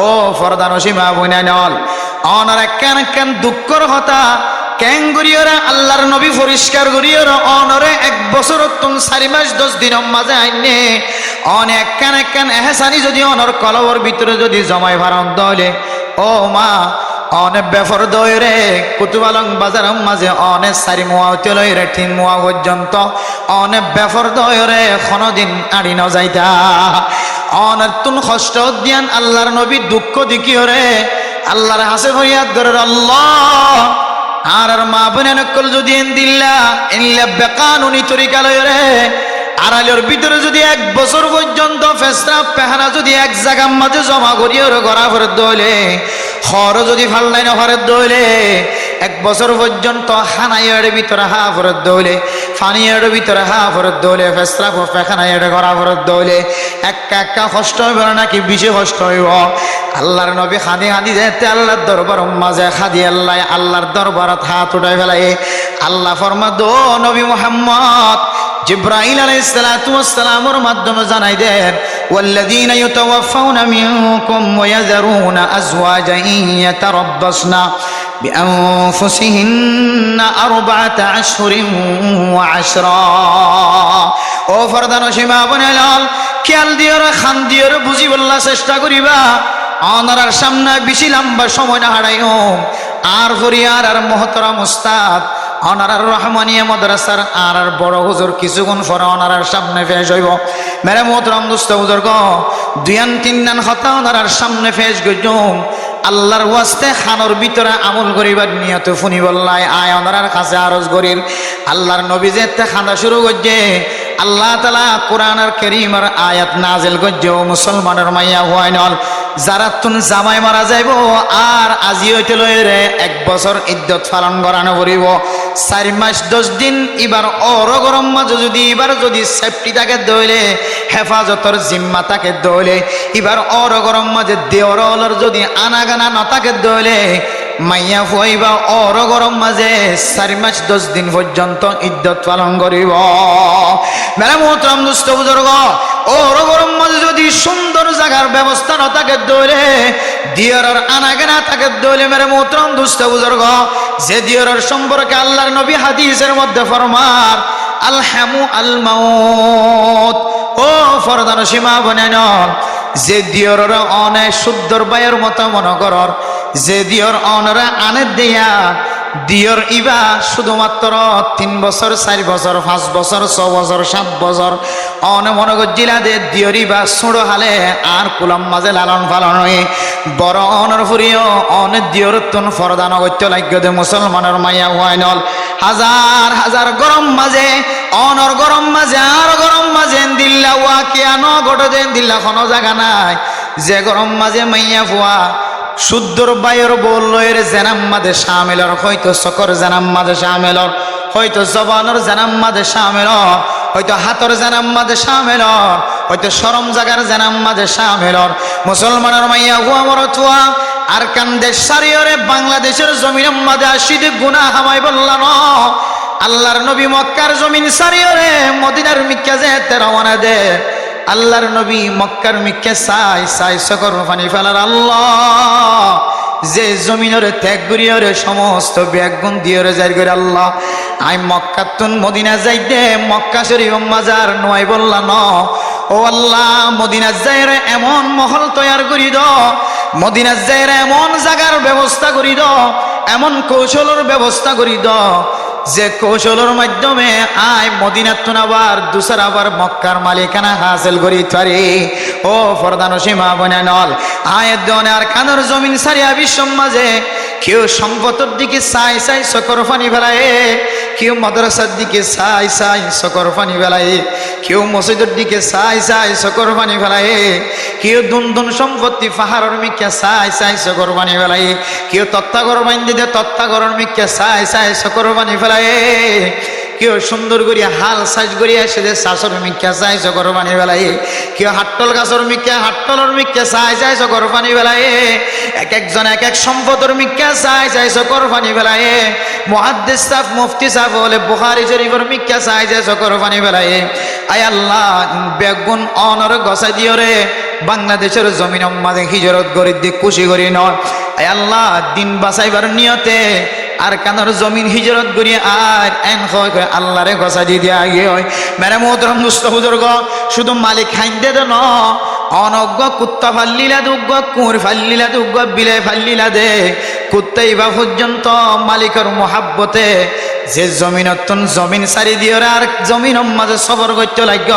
ও ফরদানো সীমা বইনানল honour একখান দুঃখর কথা কেন করিওরা আল্লাহর নবী পরিষ্কার করিওরা অনরে 1 বছর তুম 4 মাস 10 দিন মাঝে আইনে অনেক একখান এহসানি যদি অনর কলবর ভিতরে যদি জমাই ভারণ দলে ও মা অনেক বেফর দইরে কুতুবালং বাজার মাঝে অনেক 4 মুয়া তেলইরে 3 মুয়া পর্যন্ত অনেক বেফর দইরে কোনদিন আড়ি ন যাইতা অনেক তুন কষ্ট দিয়ান আল্লাহর নবী দুঃখ দেখিওরে আল্লাহর হাসে ফরিয়াদ করে আল্লাহ আর মা বোনের নকল যদি দিল্লা ইল্লা বেকানুনি তরিকা লইরে আড়ালের ভিতরে যদি 1 বছর পর্যন্ত ফেসরা পেহারা যদি এক জায়গার মাঝে জমা করিওরে গড়া ভরে দইলে খর যদি ফাল্লাই না ভরে দইলে 1 বছর পর্যন্ত হানাইয়ের ভিতরে হা ভরে দইলে ফানিয়ের ভিতরে হা ভরে দইলে ফেসরা পেখানাইয়ের গড়া ভরে দইলে একা কষ্ট হইব নাকি বেশি কষ্ট হইব আল্লাহর নবী খাদি যেতে আল্লাহর দরবার মাঝে খাদি আল্লাহর দরবারত হাত উঠাই ফেলাই আল্লাহ ফরমা দো নবী মুহাম্মদ জিব্রাইল আলাইহিস সালাতু ওয়াস সালামের মাধ্যমে জানাই দেন ওয়াল্লাযীনা ইউতাওয়াফাউনা মিনকুম ওয়া ইয়াযরুনা আজওয়াজান ইয়াতারাব্বাসনা বিআনফুসিহিন্না 4 আশহুরিন ওয়া 10 ও ফরদানো সীমা বনালাল খেয়াল দিওর খান দিওর বুঝি বললা চেষ্টা করিবা অনারার সামনে বেশি লম্বা সময় না হারাইও আর ফরিয়ার আর মোহতরম উস্তাদ অনারার রহমানিয়া মাদ্রাসার আর বড় হুজুর কিছুক্ষণ পরে অনারার সামনে পেশ হইব মেরে মোহতরম দোস্ত হুজুর গো 2-3 কথা অনারার সামনে পেশ গজুম আল্লাহর ওয়াস্তে খানোর ভিতরে আমল করিবার নিয়ত ফুনি বললাই আয় অনারার কাছে আরজ করির আল্লাহর নবী যে খানা শুরু করছে আল্লাহ তাআলা কোরআনের কারীমের আয়াত নাজিল করছে ও মুসলমানের মাইয়া হওয়াইনল যারা তুন জামাই মারা যাইব আর আজি হইতে লইরে 1 বছর ইদ্যত পালন করানো করিব 4 মাস 10 দিন এবার অর গরম মাঝে যদি এবার যদি সেফটি তাকে দইলে হেফাজতর জিম্মা তাকে দইলে এবার অর গরম মাঝে দেওরলর যদি আনাগানা নতাকে দইলে মাইয়া হইবা অর গরম মাঝে 4 মাস 10 দিন পর্যন্ত ইদ্যত পালন করিব মেরা মোহতরম দোস্ত বুজুর্গ ওর গরম মাঝে যদি সুন্দর জায়গার ব্যবস্থা না থাকে দইলে দিয়রের আনাগানা তাকে দইলে মেরে মোহতরম দোস্ত বুজুর্গ যে দিয়রের সম্পর্কে আল্লাহর নবী হাদিসের মধ্যে ফরমার আলহামু আল মাউত ও ফরদানো সীমা বনেন যে দিয়রের অনেক শুদ্ধর বায়ুর মতো মনে করর যে দিয়র অনরা আনে দেয়া দিয়র ইবা শুধুমাত্র 3 বছর 4 বছর 5 বছর 6 বছর 7 বছর অনে মনে গজিলা দে দিয়র ইবা ছোড়ো হালে আর কুলাম মাঝে লালন পালন হয়ে বড় অনর ফুরিও অনে দিয়র তুন ফরদান গত্য লাগবে দে মুসলমানের মাইয়া হওয়াইনল হাজার হাজার গরম মাঝে অনর গরম মাঝে আর গরম মাঝে দিল্লা ওয়া কিয়ানো গটো দেন দিল্লা কোনো জায়গা নাই যে গরম মাঝে মাইয়া ফুয়া শুদ্ধর বায়ুর বললের জানাম মাঝে শামিলর হয়তো সকর জানাম মাঝে শামিলর হয়তো জবানের জানাম মাঝে শামিলর হয়তো হাতর জানাম মাঝে শামিলর হয়তো শরম জাগার জানাম মাঝে শামিলর মুসলমানের মাইয়া হুয়া মরতুয়া আর কান দেশ সারিয়রে বাংলাদেশের জমিনের মাঝে আসিতে গুনাহ হামাই বললা ন আল্লাহর নবী মক্কার জমিন সারিয়রে মদিনার মিক্কা যেতে রওনা দে আল্লাহর নবী মক্কার মিক্কে সাই সকর পানি ফেলার আল্লাহ যে জমিনের ত্যাগ করিয়রে সমস্ত ব্যাগুন দিয়রে যাই করে আল্লাহ আই মক্কা তুন মদিনা যাইতে মক্কা শরীফ মাজার নয় বললা ন ও আল্লাহ মদিনা যাইরে এমন মহল তৈয়ার করি দ মদিনা যাইরে এমন জায়গার ব্যবস্থা করি দ এমন কৌশলের ব্যবস্থা করি দ যে কৌশলের মাধ্যমে আয় মদিনাতুন আবার দুসর আবার মক্কার মালিকানা হাসিল করি তারি ও ফরদানো সীমা বনানল আয় দনে আর কানর জমিন সারিয়া বিশ্ব মাঝে কেউ সম্পদের দিকে চাই সকর পানি ফেলায় কেউ মাদ্রাসার দিকে চাই সকর পানি ফেলায় কেউ মসজিদের দিকে চাই সকর পানি ফেলায় কেউ দুন সম্পত্তি পাহাড়ের মিক্কা চাই সকর পানি ফেলায় কেউ তত্ত্বাগর বান্ধি দে তত্ত্বাগরের মিক্কা চাই সকর পানি ফেলায় কেউ সুন্দর করিয়া হাল সাজ করিয়া সে যে শাশুর মিখ্যা চাই চকর পানি বেলায়, কেউ হাট্টল গাছর মিখ্যা হাট্টলর মিখ্যা চাই চাই চকর পানি বেলায়, এক একজন এক এক সম্পদর মিখ্যা চাই চাই চকর পানি বেলায়, মুহাদ্দিস সাহেব মুফতি সাহেব বলে বুখারী শরীফের মিখ্যা চাই চাই চকর পানি বেলায়। আয় আল্লাহ বেগুন অনর গছাই দিও রে, বাংলাদেশের জমিন মাঝে হিজরত গরিব দিক খুশি করি নয়। আয় আল্লাহ দিন বাঁচাইবার নিয়তে আর কানার জমিন হিজরত করিয়া আর এন হয় আল্লাহরে গছা দি দিয়া গিয়ে হয়। মেরে মোহতরম দুস্থ বুজুর্গ, শুধু মালিক খাইন্দে দে ন, অনজ্ঞ কুত্তা ফাল্লিলা দুগ্গ, কুঁর ফাল্লিলা দুগ্গ, বিলে ফাল্লিলা দে, কুত্তাই বা পর্যন্ত মালিকের মহাব্বতে যে জমিনতন জমিন সারি দিও আর জমিন মাঝে সবর করতে লাগ,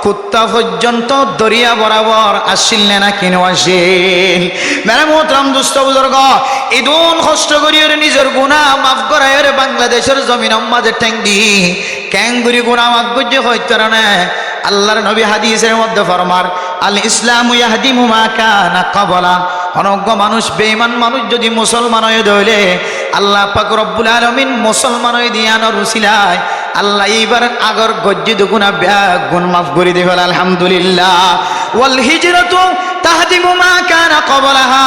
কুত্তা পর্যন্ত দরিয়া বরাবর আসিল না কিনো আসিল। মেরে মোহতরম দুস্থ বুজুর্গ, ইদুন কষ্ট করিয়ে নিজের গুণা মাফ করায় বাংলাদেশের জমিন মাঝে ঠ্যাং দি ক্যাঙ্গুরি গুণা মাফ করছে হইতে না। আল্লাহর নবী হাদিসের মধ্যে ফরমার আল ইসলামু ইয়াহদিমু মা কানা ক্বাবলা, অনজ্ঞ মানুষ বেঈমান মানুষ যদি মুসলমান হয়ে দইলে আল্লাহ পাক রব্বুল আলামিন মুসলমান হয়ে দিয়ানোর উসিলায় আল্লাহ এইবার আগর গজ্জিত গুনাহ গুণ মাফ করে দিবেন আলহামদুলিল্লাহ। ওয়াল হিজরাতু তাহদিমু মা কানা ক্বাবলাহা,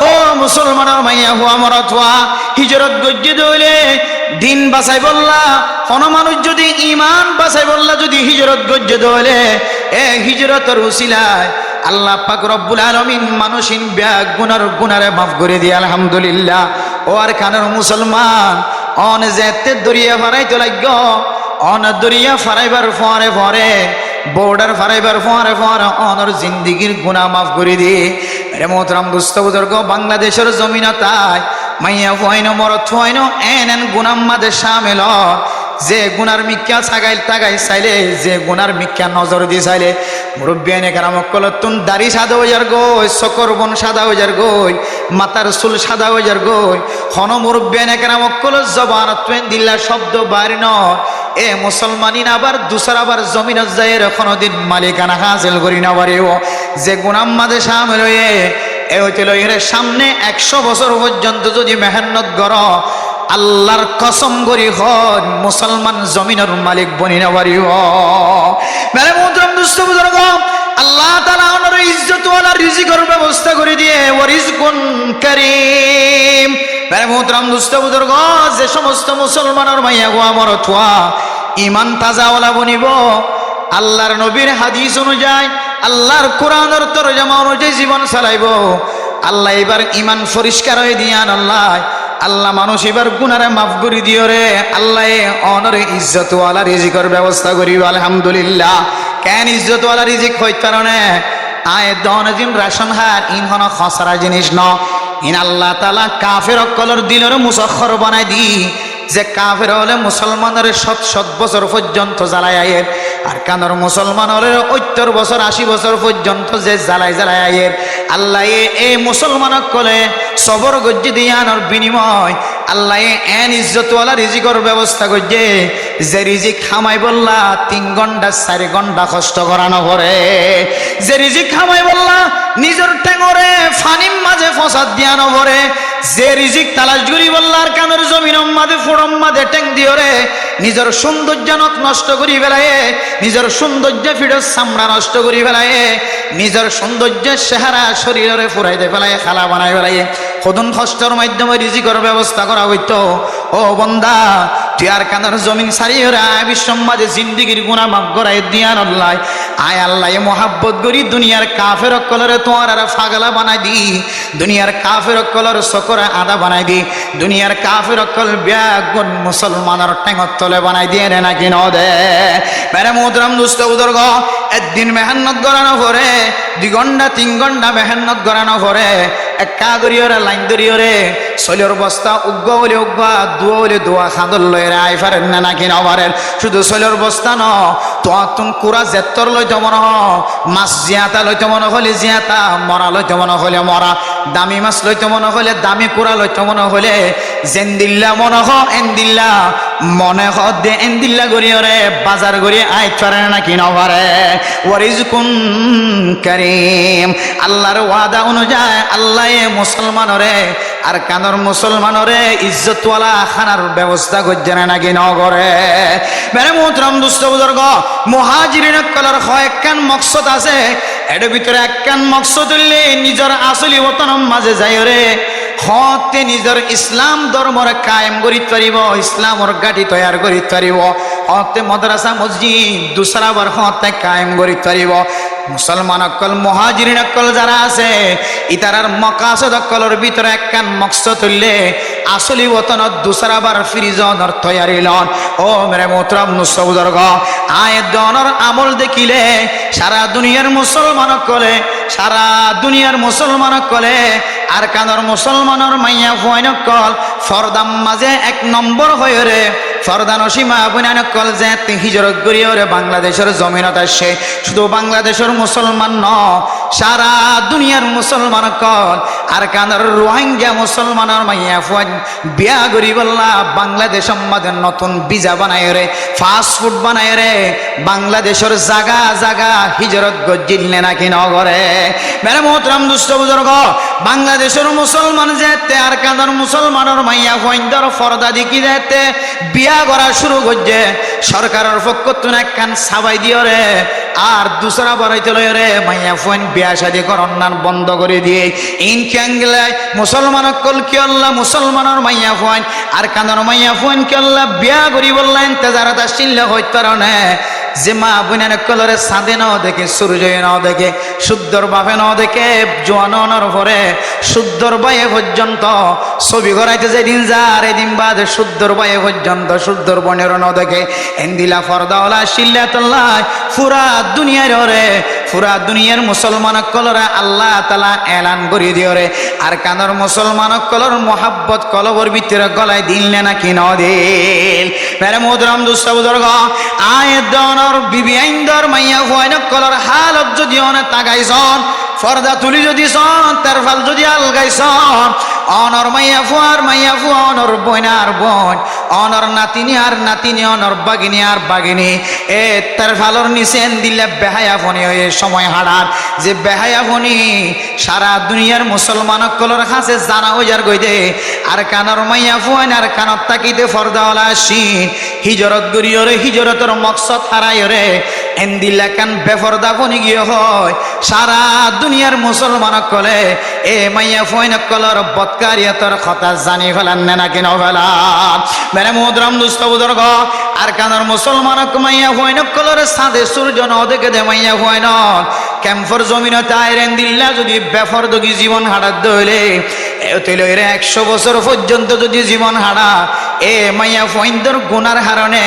ও মুসলমানের মাইয়া হুয়া মরাত হুয়া, হিজরত গজ্জিত হইলে দিন বাঁচাই বললা, কোন মানুষ যদি ইমান বাঁচাই বললা যদি হিজরত গজ্জিত হইলে এ হিজরতের উসিলায় আল্লাহ পাক রব্বুল আলামিন মানুষিন ব্যাগ গুনারে মাফ করে দিয়ে আলহামদুলিল্লাহ। ও আর কানের মুসলমান অন যেতে দরিয়া ফারাইতে লাগ, অন দরিয়া ফারাইবার ফরে ফরে বর্ডার ফারাইবার ফরে ফরে অনর জিন্দিগির গুনাহ মাফ করে দিয়ে। রে মোহতরম দুস্থ বুজুর্গ, বাংলাদেশের জমিনতায় মাইয়া ফুয়াইনো মরত ফুয়াইনো এন গুনাম মাঝে শামিল, যে গুনার মিক্কা ছাগাইল তাগাই চাইলে, যে গুনার মিক্কা নজর দিয়ে চাইলে মুরব্বিয়ানে কারামক কলতুন দাড়ি সাদা হয়ে যার গই, চকর বন সাদা হয়ে যার গই, মাথার চুল সাদা হয়ে যার গই, হন মুরব্বিয়ানে কারামক কল জবানত দিল্লা শব্দ বাড়ি ন এ মুসলমানিন আবার দুসর আবার জমিনত যায় কোনদিন মালিকানা হাসিল করি না পারিও। যে গুনাম মাঝে শামিল হয়ে এ হইছিল এর সামনে 100 বছর পর্যন্ত যদি মেহনত গর আল্লাহর কসম করি হন মুসলমান জমিনের মালিক বনি না পারিও। মেরে মুহতরম দুস্থ বুজুর্গ, আল্লাহ তাআলা ওনার ইজ্জত ওয়ালা রিজিকের ব্যবস্থা করে দিয়ে ওয়ারিজকুন কারীম। মেরে মুহতরম দুস্থ বুজুর্গ, যে সমস্ত মুসলমানের মাইয়া গোয়া মরত হওয়া ইমান তাজাওয়ালা বনিব, আল্লাহর নবীর হাদিস অনুযায়ী আল্লাহর কোরআনের তরজমা অনুযায়ী জীবন চালাইব, আল্লাহ এবার ইমান পরিষ্কার হয়ে দিয়ান আল্লাহ মানুষ এবার গুনারে মাফ করে দিও রে, আল্লাহ অনরে ইজ্জতওয়ালা রিজিকের ব্যবস্থা করিব আলহামদুলিল্লাহ। কেন ইজ্জতওয়ালা রিজিক হইত কারণে আয় দনজিন রাশন হার ইন হন খসরা জিনিস ন, ইন আল্লাহ তাআলা কাফের অকলর দিলের মুসখর বানাই দি, যে কাফের হলে মুসলমানের 7 বছর পর্যন্ত জ্বালাই আয়ের, আর কানর মুসলমান হলে 70 বছর 80 বছর পর্যন্ত যে জ্বালাই আয়ের। আল্লাহ এ মুসলমান কলে সবর গজ্জি দিয়ানোর বিনিময় আল্লাহ এন ইজ্জতওয়ালা রিজিকের ব্যবস্থা করছে, যে রিজিক খামাই বললা 3 ঘন্টা 4 ঘন্টা কষ্ট করানো পরে, যে রিজিক খামাই বললা নিজের টেঙরে ফানিম মাঝে ফসাদ দিয়ানো পরে, যে রিজিক তালাশ করি বললার কানের জমিন মাঝে ফোড়ম মাঝে টেং দিও রে, নিজের সৌন্দর্যনক নষ্ট করি ফেলায়, নিজের সৌন্দর্য ফিরত চামড়া নষ্ট করি ফেলায়, নিজের সৌন্দর্যের চেহারা শরীরে ফুরাইতে ফেলায়, খালা বানাই ফেলায়, সদন কষ্টর মাধ্যমে রিজিকের ব্যবস্থা করা হইতো। ও বন্দা, তুই আর কানের জমিন সারিয়ে আয় বিশ্বমাঝে জিন্দিগির গুনাহ মাফ করাই দিয়ান আল্লাহ। আয় আল্লাহ মহাব্বত করি দুনিয়ার কাফের অকলরে তোমার আর ফাগলা বানাই দি, দুনিয়ার কাফের অকলর সকরা আদা বানাই দি, দুনিয়ার কাফের অকল ব্যাগুন মুসলমানের টেঙর তলে বানাই দিয়ে রে নাকি ন দে। মেরে মুহতরম দুস্থ বুজুর্গ, একদিন মেহনত করানো পরে 2 ঘন্টা 3 ঘন্টা মেহনত করানো পরে একা করিওরে লাইন ধরিওরে শৈলের বস্তা উগ্গ হলে উগ্গা দুয়া হলে দোয়া খাঁদর লয়ের আই পারেন না নাকি ন পারেন। শুধু শৈলের বস্তা ন, তোমার তুম কুড়া জেত্তর লইতে মনে হ, মাছ জিয়াতা লইতে মনে হলে জিয়াতা, মরা লইতে মনে হলে মরা, দামি মাছ লইতে মনে হলে দামি কুড়া লইতে মনে হলে জেন্দিল্লা মনে হ এন্দিল্লা মনে হ দে এন্দিল্লা গড়িওরে বাজার গড়ি আই পারে নাকি ন পারে। ওয়ারিজকুন কারীম, আল্লাহর ওয়াদা অনুযায়ী আল্লাহ মুসলমানরে আর কানর মুসলমানরে ইজ্জতওয়ালা খানার ব্যবস্থা করছে না নাকি নগরে। মেরে মোহতরম দুস্থ বুজুর্গ, মুহাজিরিন কলার কয়েকখান মকসদ আছে, এর ভিতরে একখান মকসদ হইলে নিজের আসলি ওতনের মাঝে যাই রে হতে নিজের ইসলাম ধর্মর কায়েম করি পারিব, ইসলামর গাঠি তৈয়ার করি পারিব, হতে মাদ্রাসা মসজিদ দুসরাবার হতে কায়েম করি পারিব। মুসলমান অকল মুহাজিরিন অকল যারা আছে ইতারার মকাসদ অকলের ভিতরে একখান মকসদ হইলে আসলি ওতনত দুসরাবার ফিরিজনের তৈয়ারি লন। ও মেরে মোহতরম বুজুর্গ, আয়ের দনের আমল দেখিলে সারা দুনিয়ার মুসলমান অকলে, সারা দুনিয়ার মুসলমান অকলে আর কানর মুসলমানের মাইয়া ফুয়াইন অকল ফরদাম মাঝে এক নম্বর হয়ে রে ফরদান সীমা বুনান কল যে হিজরত করিও রে বাংলাদেশের জমিনত আসে। শুধু বাংলাদেশের মুসলমান ন, সারা দুনিয়ার মুসলমান কল আর কানার রোহিঙ্গা মুসলমানের মাইয়া ফুয়ান বিয়া করি বললা বাংলাদেশ আমাদের নতুন ভিসা বানায় রে, ফাস্টফুড বানায় রে, বাংলাদেশের জাগা জাগা হিজরত গজিলে নাকি নগরে। মেরে মোহতরম দুষ্ট বুজুর্গ, বাংলাদেশের মুসলমান যেতে আর কানার মুসলমানের মাইয়া ফুয়াইন্দর ফরদা দেখি যেতে বিয়া করা শুরু করছে, সরকারের পক্ষ তুন একখান সাবাই দিও রে আর দুসরা বাড়াইতে লয় রে মাইয়া ফুয়ান বিয়া শাদি করন্নান বন্ধ করে দিয়ে ইনক্যাঙ্গলে মুসলমান কল কি আল্লাহ মুসলমানের মাইয়া ফুয়ান আর কানার মাইয়া ফুয়ান কি আল্লাহ বিয়া করি বললেন তেজারাত আসছিল হইতে পারে যে মা বুনান কলরে সাদে নাও দেখে সূর্য নাও দেখে শুদ্ধর বাপে নাও দেখে জোয়ানোর পরে শুদ্ধর বাইয়ে পর্যন্ত ছবি করাইতে যেদিন যার এদিন বাদ শুদ্ধর বাইয়ে পর্যন্ত শুদ্ধর বনের নাও দেখে এন্দিলা ফরদাওয়ালা শিল্লাতুল্লাহ পুরা দুনিয়ার রে পুরা দুনিয়ার মুসলমান কলরা আল্লাহ তাআলা এলান করে দিও রে আর কানর মুসলমান কলর মোহাব্বত কলবর ভিতরে গলায় দিলে নাকি ন দিল। মেরে মোহতরম দুস্থ বুজুর্গ, আয়ের দনর বিবি আইন্দর মাইয়া হুয়াইন কলর হালত যদি অনে তাগাইছন ফর্দা তুলি যদি সন তার ফাল যদি আলগাইছন অনর মাইয়া ফুয়া অনর বইনার বোন অনর নাতিনি আর নাতিনি অনর বাগিনী আর বাগিনী এ তার ফালর নিচেন দিলে বেহায়া ফনি হয়ে সময় হারার যে বেহায়া ফনি সারা দুনিয়ার মুসলমান কলর কাছে জানা হইয়ার গইদে আর কানর মাইয়া ফুয়ান আর কানত তাকিতে ফর্দাওয়ালা শিন হিজরত গরিও রে হিজরতের মকসদ হারাই রে এন্দিলা কান বেফরদা ফনি গিয়ে হয় সারা দুনিয়ার মুসলমান কলে এ মাইয়া ফুয়ান কলর বৎকারিয়তর কথা জানি ফেলান নাকি নভেলান। মেরে মোহতরম দুস্থ বুজুর্গ, আর কানর মুসলমান মাইয়া ফুয়ান কলর সাদে সূর্য ন দেখে দে মাইয়া ফুয়ান ক্যাম্পর জমিন তাইরেন দিল্লা যদি বেফরদগি জীবন হারাত দইলে তৈলে 100 বছর পর্যন্ত যদি জীবন হারা এ মাইয়া ফুয়াইন্দর গুনার হারণে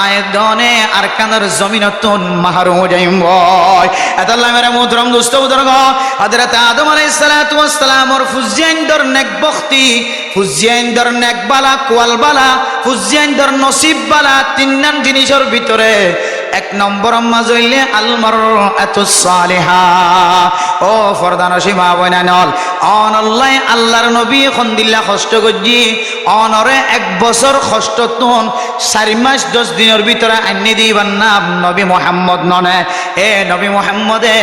আয় দনে আর কানর জমিনতুন মাহরুম যাইম বয়। এতাল্লাহ মেরে মোহতরম দুস্থ বুজুর্গ, হযরত আদম আলাইহিস সালাতু ওয়াস সালামর ফুজিয়াইন্দর নেক বখতি ফুজিয়াইন্দর নেক বালা কোয়াল বালা ফুজিয়াইন্দর নসিব বালা তিননান জিনিসের ভিতরে এক নম্বর মাঝ হইলে আল মারআতুস সালিহা। ও ফরদান সীমা বইনানল অনল্লাই আল্লাহর নবী এখন দিল্লা কষ্ট করছি অনরে 1 বছর কষ্ট তুন 4 মাস 10 দিনের ভিতরে আইনি দিবার নাম নবী মুহাম্মদ ননে এ নবী মুহাম্মদে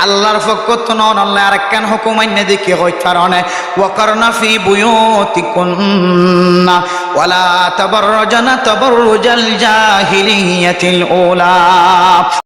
আল্লাহর পক্ষ তুন অনল্লাই আর কেন হুকুম আইনি দেখি হইতে পারনে ওয়াকারনা ফি বুয়ুতিকুন্না ওয়ালা তাবাররাজনা তাবাররুজাল জাহিলিয়াতিল উলা।